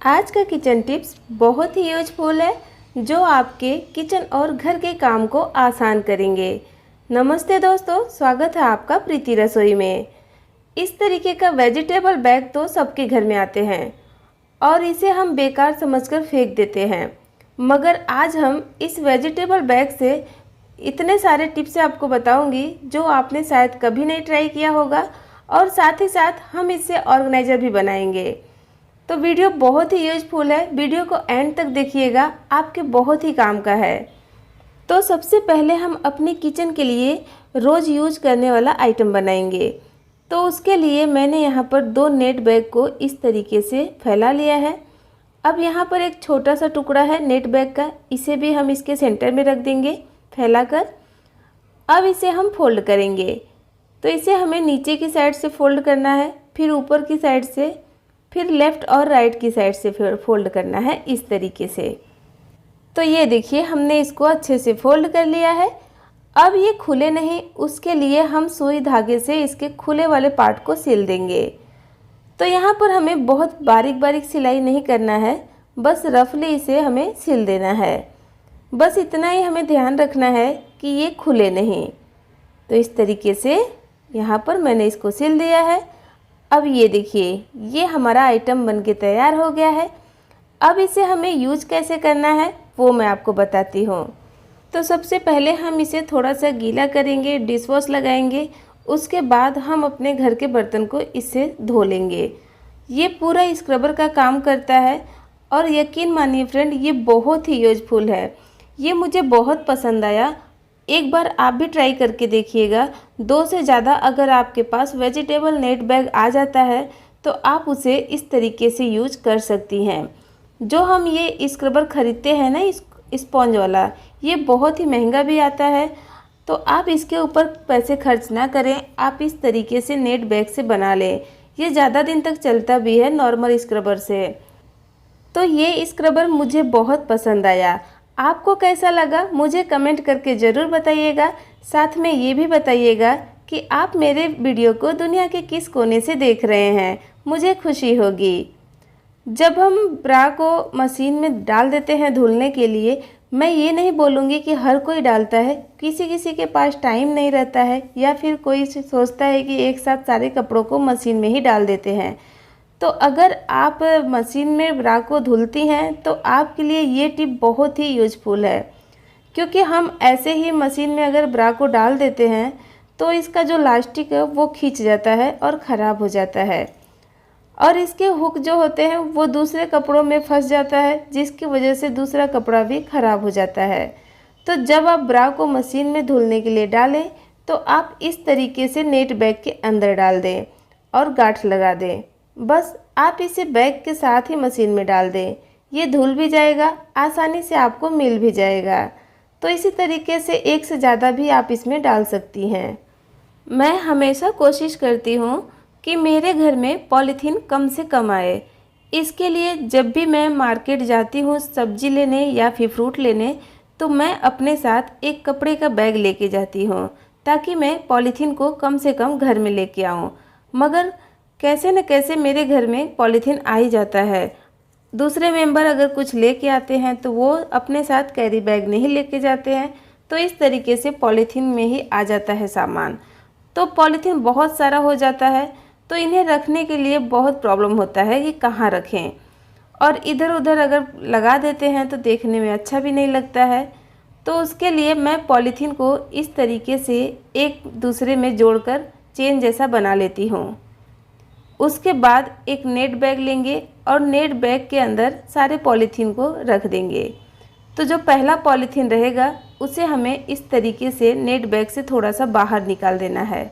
आज का kitchen tips बहुत ही यूजफुल है जो आपके किचन और घर के काम को आसान करेंगे। नमस्ते दोस्तों, स्वागत है आपका प्रीति रसोई में। इस तरीके का वेजिटेबल बैग तो सबके घर में आते हैं और इसे हम बेकार समझकर फेंक देते हैं, मगर आज हम इस वेजिटेबल बैग से इतने सारे टिप्स आपको बताऊंगी जो आपने शायद कभी नहीं ट्राई किया होगा, और साथ ही साथ हम इससे ऑर्गेनाइजर भी बनाएंगे। तो वीडियो बहुत ही यूजफुल है, वीडियो को एंड तक देखिएगा, आपके बहुत ही काम का है। तो सबसे पहले हम अपनी किचन के लिए रोज़ यूज करने वाला आइटम बनाएंगे। तो उसके लिए मैंने यहाँ पर 2 नेट बैग को इस तरीके से फैला लिया है। अब यहाँ पर एक छोटा सा टुकड़ा है नेट बैग का, इसे भी हम इसके सेंटर में रख देंगे फैलाकर। अब इसे हम फोल्ड करेंगे। तो इसे हमें नीचे की साइड से फोल्ड करना है, फिर ऊपर की साइड से, फिर लेफ़्ट और राइट की साइड से फिर फोल्ड करना है इस तरीके से। तो ये देखिए हमने इसको अच्छे से फोल्ड कर लिया है। अब ये खुले नहीं, उसके लिए हम सुई धागे से इसके खुले वाले पार्ट को सिल देंगे। तो यहाँ पर हमें बहुत बारीक बारीक सिलाई नहीं करना है, बस रफली इसे हमें सिल देना है। बस इतना ही हमें ध्यान रखना है कि ये खुले नहीं। तो इस तरीके से यहाँ पर मैंने इसको सिल दिया है। अब ये देखिए ये हमारा आइटम बनके तैयार हो गया है। अब इसे हमें यूज कैसे करना है वो मैं आपको बताती हूँ। तो सबसे पहले हम इसे थोड़ा सा गीला करेंगे, डिश वॉश लगाएंगे, उसके बाद हम अपने घर के बर्तन को इससे धो लेंगे। ये पूरा स्क्रबर का काम करता है और यकीन मानिए फ्रेंड, ये बहुत ही यूजफुल है। ये मुझे बहुत पसंद आया। एक बार आप भी ट्राई करके देखिएगा। 2 से ज़्यादा अगर आपके पास वेजिटेबल नेट बैग आ जाता है तो आप उसे इस तरीके से यूज कर सकती हैं। जो हम ये स्क्रबर ख़रीदते हैं ना स्पॉन्ज वाला, ये बहुत ही महंगा भी आता है, तो आप इसके ऊपर पैसे खर्च ना करें। आप इस तरीके से नेट बैग से बना लें, ये ज़्यादा दिन तक चलता भी है नॉर्मल स्क्रबर से। तो ये स्क्रबर मुझे बहुत पसंद आया। आपको कैसा लगा मुझे कमेंट करके ज़रूर बताइएगा। साथ में ये भी बताइएगा कि आप मेरे वीडियो को दुनिया के किस कोने से देख रहे हैं, मुझे खुशी होगी। जब हम ब्रा को मशीन में डाल देते हैं धुलने के लिए, मैं ये नहीं बोलूँगी कि हर कोई डालता है, किसी किसी के पास टाइम नहीं रहता है, या फिर कोई सोचता है कि एक साथ सारे कपड़ों को मशीन में ही डाल देते हैं। तो अगर आप मशीन में ब्रा को धुलती हैं तो आपके लिए ये टिप बहुत ही यूजफुल है, क्योंकि हम ऐसे ही मशीन में अगर ब्रा को डाल देते हैं तो इसका जो लास्टिक है वो खींच जाता है और ख़राब हो जाता है, और इसके हुक जो होते हैं वो दूसरे कपड़ों में फंस जाता है, जिसकी वजह से दूसरा कपड़ा भी ख़राब हो जाता है। तो जब आप ब्रा को मशीन में धुलने के लिए डालें तो आप इस तरीके से नेट बैग के अंदर डाल दें और गांठ लगा दें। बस आप इसे बैग के साथ ही मशीन में डाल दें, ये धुल भी जाएगा, आसानी से आपको मिल भी जाएगा। तो इसी तरीके से एक से ज़्यादा भी आप इसमें डाल सकती हैं। मैं हमेशा कोशिश करती हूँ कि मेरे घर में पॉलीथीन कम से कम आए। इसके लिए जब भी मैं मार्केट जाती हूँ सब्जी लेने या फिर फ्रूट लेने, तो मैं अपने साथ एक कपड़े का बैग लेके जाती हूँ, ताकि मैं पॉलीथीन को कम से कम घर में लेके आऊँ। मगर कैसे न कैसे मेरे घर में पॉलीथीन आ ही जाता है। दूसरे मेंबर अगर कुछ लेके आते हैं तो वो अपने साथ कैरी बैग नहीं लेके जाते हैं, तो इस तरीके से पॉलीथीन में ही आ जाता है सामान। तो पॉलीथीन बहुत सारा हो जाता है, तो इन्हें रखने के लिए बहुत प्रॉब्लम होता है कि कहाँ रखें, और इधर उधर अगर लगा देते हैं तो देखने में अच्छा भी नहीं लगता है। तो उसके लिए मैं पॉलीथीन को इस तरीके से एक दूसरे में जोड़कर चेन जैसा बना लेती हूँ। उसके बाद एक नेट बैग लेंगे और नेट बैग के अंदर सारे पॉलीथीन को रख देंगे। तो जो पहला पॉलीथीन रहेगा उसे हमें इस तरीके से नेट बैग से थोड़ा सा बाहर निकाल देना है।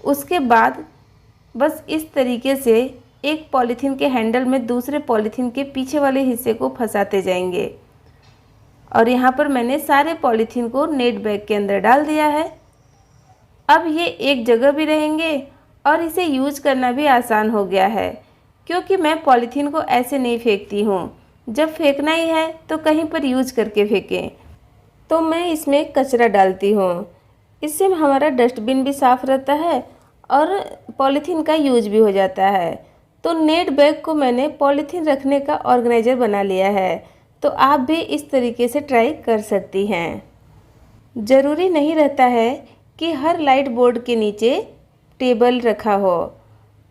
उसके बाद बस इस तरीके से एक पॉलीथीन के हैंडल में दूसरे पॉलीथीन के पीछे वाले हिस्से को फंसाते जाएंगे, और यहाँ पर मैंने सारे पॉलीथीन को नेट बैग के अंदर डाल दिया है। अब ये एक जगह भी रहेंगे और इसे यूज करना भी आसान हो गया है, क्योंकि मैं पॉलीथीन को ऐसे नहीं फेंकती हूँ। जब फेंकना ही है तो कहीं पर यूज करके फेंकें। तो मैं इसमें कचरा डालती हूँ, इससे हमारा डस्टबिन भी साफ़ रहता है और पॉलीथीन का यूज भी हो जाता है। तो नेट बैग को मैंने पॉलीथीन रखने का ऑर्गेनाइज़र बना लिया है। तो आप भी इस तरीके से ट्राई कर सकती हैं। ज़रूरी नहीं रहता है कि हर लाइट बोर्ड के नीचे टेबल रखा हो।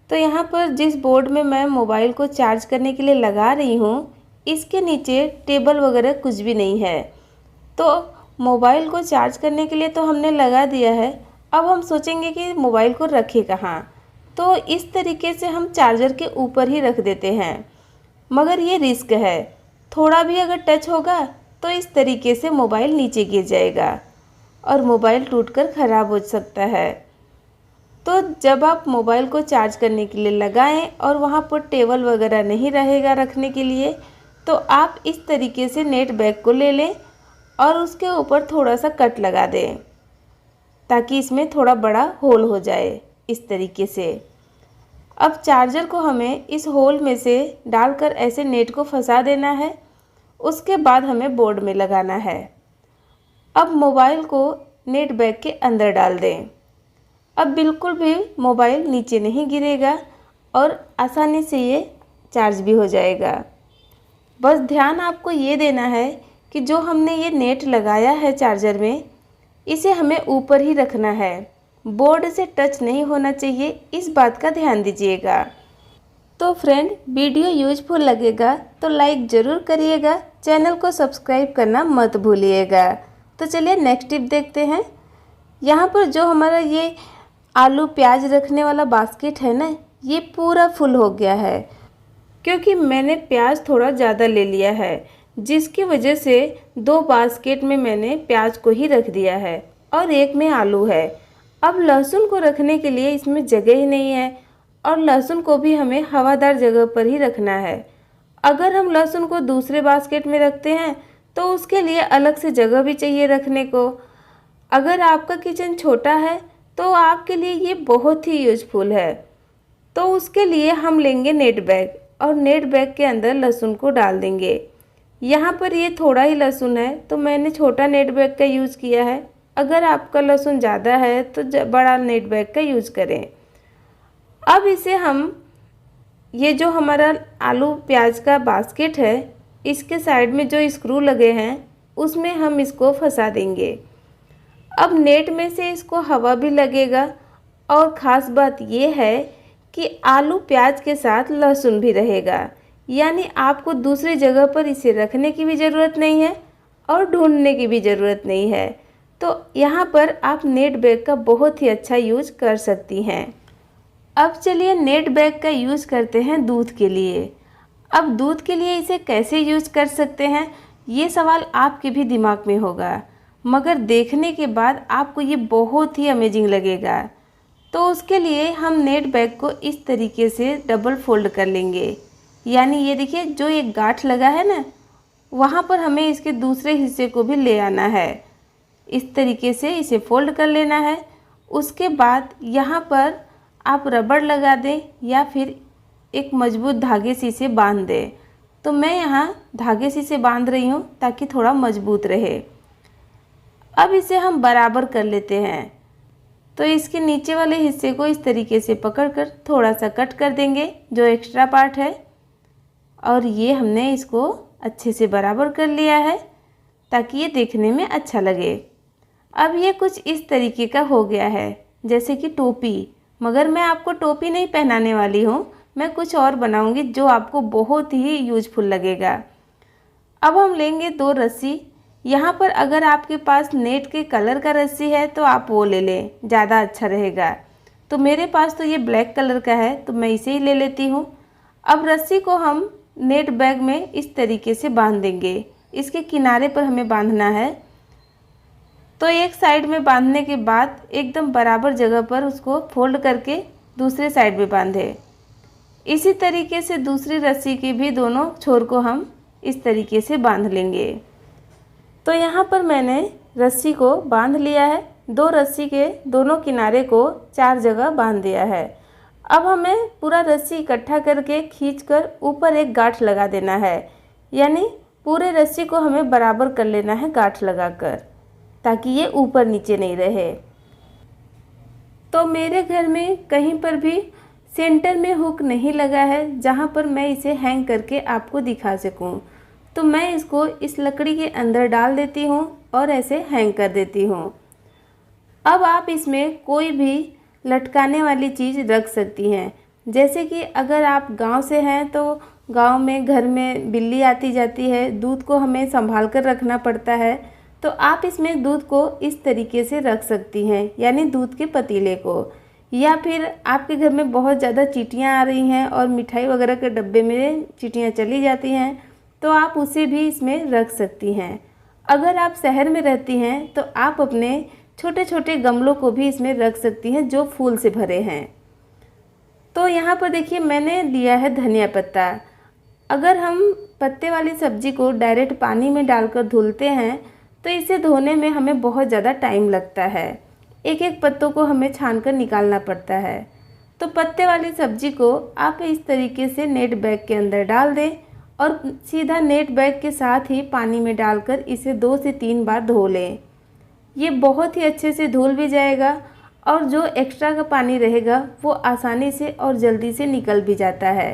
तो यहाँ पर जिस बोर्ड में मैं मोबाइल को चार्ज करने के लिए लगा रही हूँ, इसके नीचे टेबल वगैरह कुछ भी नहीं है। तो मोबाइल को चार्ज करने के लिए तो हमने लगा दिया है, अब हम सोचेंगे कि मोबाइल को रखें कहाँ। तो इस तरीके से हम चार्जर के ऊपर ही रख देते हैं, मगर ये रिस्क है, थोड़ा भी अगर टच होगा तो इस तरीके से मोबाइल नीचे गिर जाएगा और मोबाइल टूटकर ख़राब हो सकता है। तो जब आप मोबाइल को चार्ज करने के लिए लगाएं और वहाँ पर टेबल वगैरह नहीं रहेगा रखने के लिए, तो आप इस तरीके से नेट बैग को ले लें और उसके ऊपर थोड़ा सा कट लगा दें ताकि इसमें थोड़ा बड़ा होल हो जाए इस तरीके से। अब चार्जर को हमें इस होल में से डालकर ऐसे नेट को फंसा देना है। उसके बाद हमें बोर्ड में लगाना है। अब मोबाइल को नेट बैग के अंदर डाल दें। अब बिल्कुल भी मोबाइल नीचे नहीं गिरेगा और आसानी से ये चार्ज भी हो जाएगा। बस ध्यान आपको ये देना है कि जो हमने ये नेट लगाया है चार्जर में, इसे हमें ऊपर ही रखना है, बोर्ड से टच नहीं होना चाहिए, इस बात का ध्यान दीजिएगा। तो फ्रेंड, वीडियो यूजफुल लगेगा तो लाइक ज़रूर करिएगा, चैनल को सब्सक्राइब करना मत भूलिएगा। तो चलिए नेक्स्ट टिप देखते हैं। यहाँ पर जो हमारा ये आलू प्याज रखने वाला बास्केट है ना, ये पूरा फुल हो गया है क्योंकि मैंने प्याज थोड़ा ज़्यादा ले लिया है, जिसकी वजह से 2 बास्केट में मैंने प्याज को ही रख दिया है और एक में आलू है। अब लहसुन को रखने के लिए इसमें जगह ही नहीं है और लहसुन को भी हमें हवादार जगह पर ही रखना है। अगर हम लहसुन को दूसरे बास्केट में रखते हैं तो उसके लिए अलग से जगह भी चाहिए रखने को। अगर आपका किचन छोटा है तो आपके लिए ये बहुत ही यूजफुल है। तो उसके लिए हम लेंगे नेट बैग और नेट बैग के अंदर लहसुन को डाल देंगे। यहाँ पर ये थोड़ा ही लहसुन है तो मैंने छोटा नेट बैग का यूज़ किया है। अगर आपका लहसुन ज़्यादा है तो बड़ा नेट बैग का यूज़ करें। अब इसे हम ये जो हमारा आलू प्याज का बास्केट है, इसके साइड में जो स्क्रू लगे हैं उसमें हम इसको फंसा देंगे। अब नेट में से इसको हवा भी लगेगा और ख़ास बात ये है कि आलू प्याज के साथ लहसुन भी रहेगा, यानी आपको दूसरी जगह पर इसे रखने की भी ज़रूरत नहीं है और ढूंढने की भी ज़रूरत नहीं है। तो यहाँ पर आप नेट बैग का बहुत ही अच्छा यूज कर सकती हैं। अब चलिए नेट बैग का यूज़ करते हैं दूध के लिए। अब दूध के लिए इसे कैसे यूज कर सकते हैं, ये सवाल आपके भी दिमाग में होगा, मगर देखने के बाद आपको ये बहुत ही अमेजिंग लगेगा। तो उसके लिए हम नेट बैग को इस तरीके से डबल फोल्ड कर लेंगे, यानी ये देखिए जो एक गांठ लगा है ना, वहाँ पर हमें इसके दूसरे हिस्से को भी ले आना है। इस तरीके से इसे फोल्ड कर लेना है। उसके बाद यहाँ पर आप रबड़ लगा दें या फिर एक मजबूत धागे से इसे बांध दें। तो मैं यहाँ धागे से इसे बांध रही हूँ ताकि थोड़ा मजबूत रहे। अब इसे हम बराबर कर लेते हैं। तो इसके नीचे वाले हिस्से को इस तरीके से पकड़कर थोड़ा सा कट कर देंगे जो एक्स्ट्रा पार्ट है, और ये हमने इसको अच्छे से बराबर कर लिया है ताकि ये देखने में अच्छा लगे। अब ये कुछ इस तरीके का हो गया है जैसे कि टोपी, मगर मैं आपको टोपी नहीं पहनाने वाली हूँ, मैं कुछ और बनाऊँगी जो आपको बहुत ही यूजफुल लगेगा। अब हम लेंगे 2 रस्सी। यहाँ पर अगर आपके पास नेट के कलर का रस्सी है तो आप वो ले लें, ज़्यादा अच्छा रहेगा। तो मेरे पास तो ये ब्लैक कलर का है तो मैं इसे ही ले लेती हूँ। अब रस्सी को हम नेट बैग में इस तरीके से बांध देंगे। इसके किनारे पर हमें बांधना है। तो एक साइड में बांधने के बाद एकदम बराबर जगह पर उसको फोल्ड करके दूसरे साइड में बांधे। इसी तरीके से दूसरी रस्सी के भी दोनों छोर को हम इस तरीके से बांध लेंगे। तो यहाँ पर मैंने रस्सी को बांध लिया है। 2 रस्सी के दोनों किनारे को 4 जगह बांध दिया है। अब हमें पूरा रस्सी इकट्ठा करके खींचकर ऊपर एक गांठ लगा देना है, यानी पूरे रस्सी को हमें बराबर कर लेना है गांठ लगाकर, ताकि ये ऊपर नीचे नहीं रहे। तो मेरे घर में कहीं पर भी सेंटर में हुक नहीं लगा है जहाँ पर मैं इसे हैंग करके आपको दिखा सकूँ। तो मैं इसको इस लकड़ी के अंदर डाल देती हूँ और ऐसे हैंग कर देती हूँ। अब आप इसमें कोई भी लटकाने वाली चीज़ रख सकती हैं। जैसे कि अगर आप गांव से हैं तो गांव में घर में बिल्ली आती जाती है, दूध को हमें संभाल कर रखना पड़ता है, तो आप इसमें दूध को इस तरीके से रख सकती हैं, यानी दूध के पतीले को। या फिर आपके घर में बहुत ज़्यादा चींटियाँ आ रही हैं और मिठाई वगैरह के डब्बे में चींटियाँ चली जाती हैं, तो आप उसे भी इसमें रख सकती हैं। अगर आप शहर में रहती हैं तो आप अपने छोटे छोटे गमलों को भी इसमें रख सकती हैं जो फूल से भरे हैं। तो यहाँ पर देखिए मैंने लिया है धनिया पत्ता। अगर हम पत्ते वाली सब्ज़ी को डायरेक्ट पानी में डालकर धुलते हैं तो इसे धोने में हमें बहुत ज़्यादा टाइम लगता है। एक एक पत्तों को हमें छान कर निकालना पड़ता है। तो पत्ते वाली सब्ज़ी को आप इस तरीके से नेट बैग के अंदर डाल दें और सीधा नेट बैग के साथ ही पानी में डालकर इसे 2 से 3 बार धो लें। ये बहुत ही अच्छे से धुल भी जाएगा और जो एक्स्ट्रा का पानी रहेगा वो आसानी से और जल्दी से निकल भी जाता है।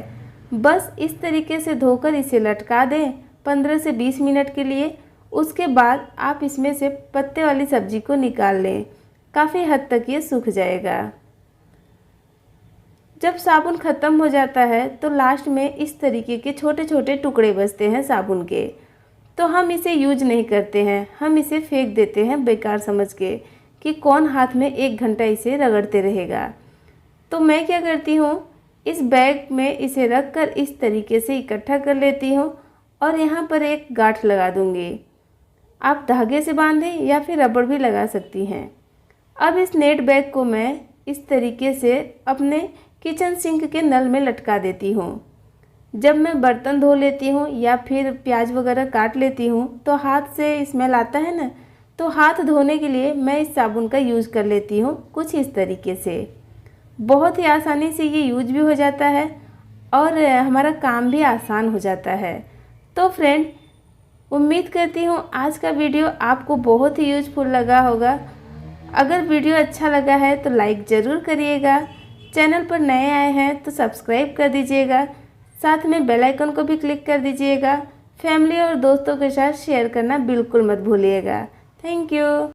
बस इस तरीके से धोकर इसे लटका दें 15 से 20 मिनट के लिए। उसके बाद आप इसमें से पत्ते वाली सब्ज़ी को निकाल लें। काफ़ी हद तक ये सूख जाएगा। जब साबुन ख़त्म हो जाता है तो लास्ट में इस तरीके के छोटे छोटे टुकड़े बचते हैं साबुन के, तो हम इसे यूज नहीं करते हैं, हम इसे फेंक देते हैं बेकार समझ के कि कौन हाथ में 1 घंटा इसे रगड़ते रहेगा। तो मैं क्या करती हूँ, इस बैग में इसे रख कर इस तरीके से इकट्ठा कर लेती हूँ और यहाँ पर एक गांठ लगा दूँगी। आप धागे से बांधें या फिर रबड़ भी लगा सकती हैं। अब इस नेट बैग को मैं इस तरीके से अपने किचन सिंक के नल में लटका देती हूँ। जब मैं बर्तन धो लेती हूँ या फिर प्याज वगैरह काट लेती हूँ तो हाथ से स्मेल आता है ना, तो हाथ धोने के लिए मैं इस साबुन का यूज़ कर लेती हूँ कुछ इस तरीके से। बहुत ही आसानी से ये यूज भी हो जाता है और हमारा काम भी आसान हो जाता है। तो फ्रेंड, उम्मीद करती हूँ आज का वीडियो आपको बहुत ही यूजफुल लगा होगा। अगर वीडियो अच्छा लगा है तो लाइक ज़रूर करिएगा। चैनल पर नए आए हैं तो सब्सक्राइब कर दीजिएगा, साथ में बेल आइकन को भी क्लिक कर दीजिएगा। फैमिली और दोस्तों के साथ शेयर करना बिल्कुल मत भूलिएगा। Thank you.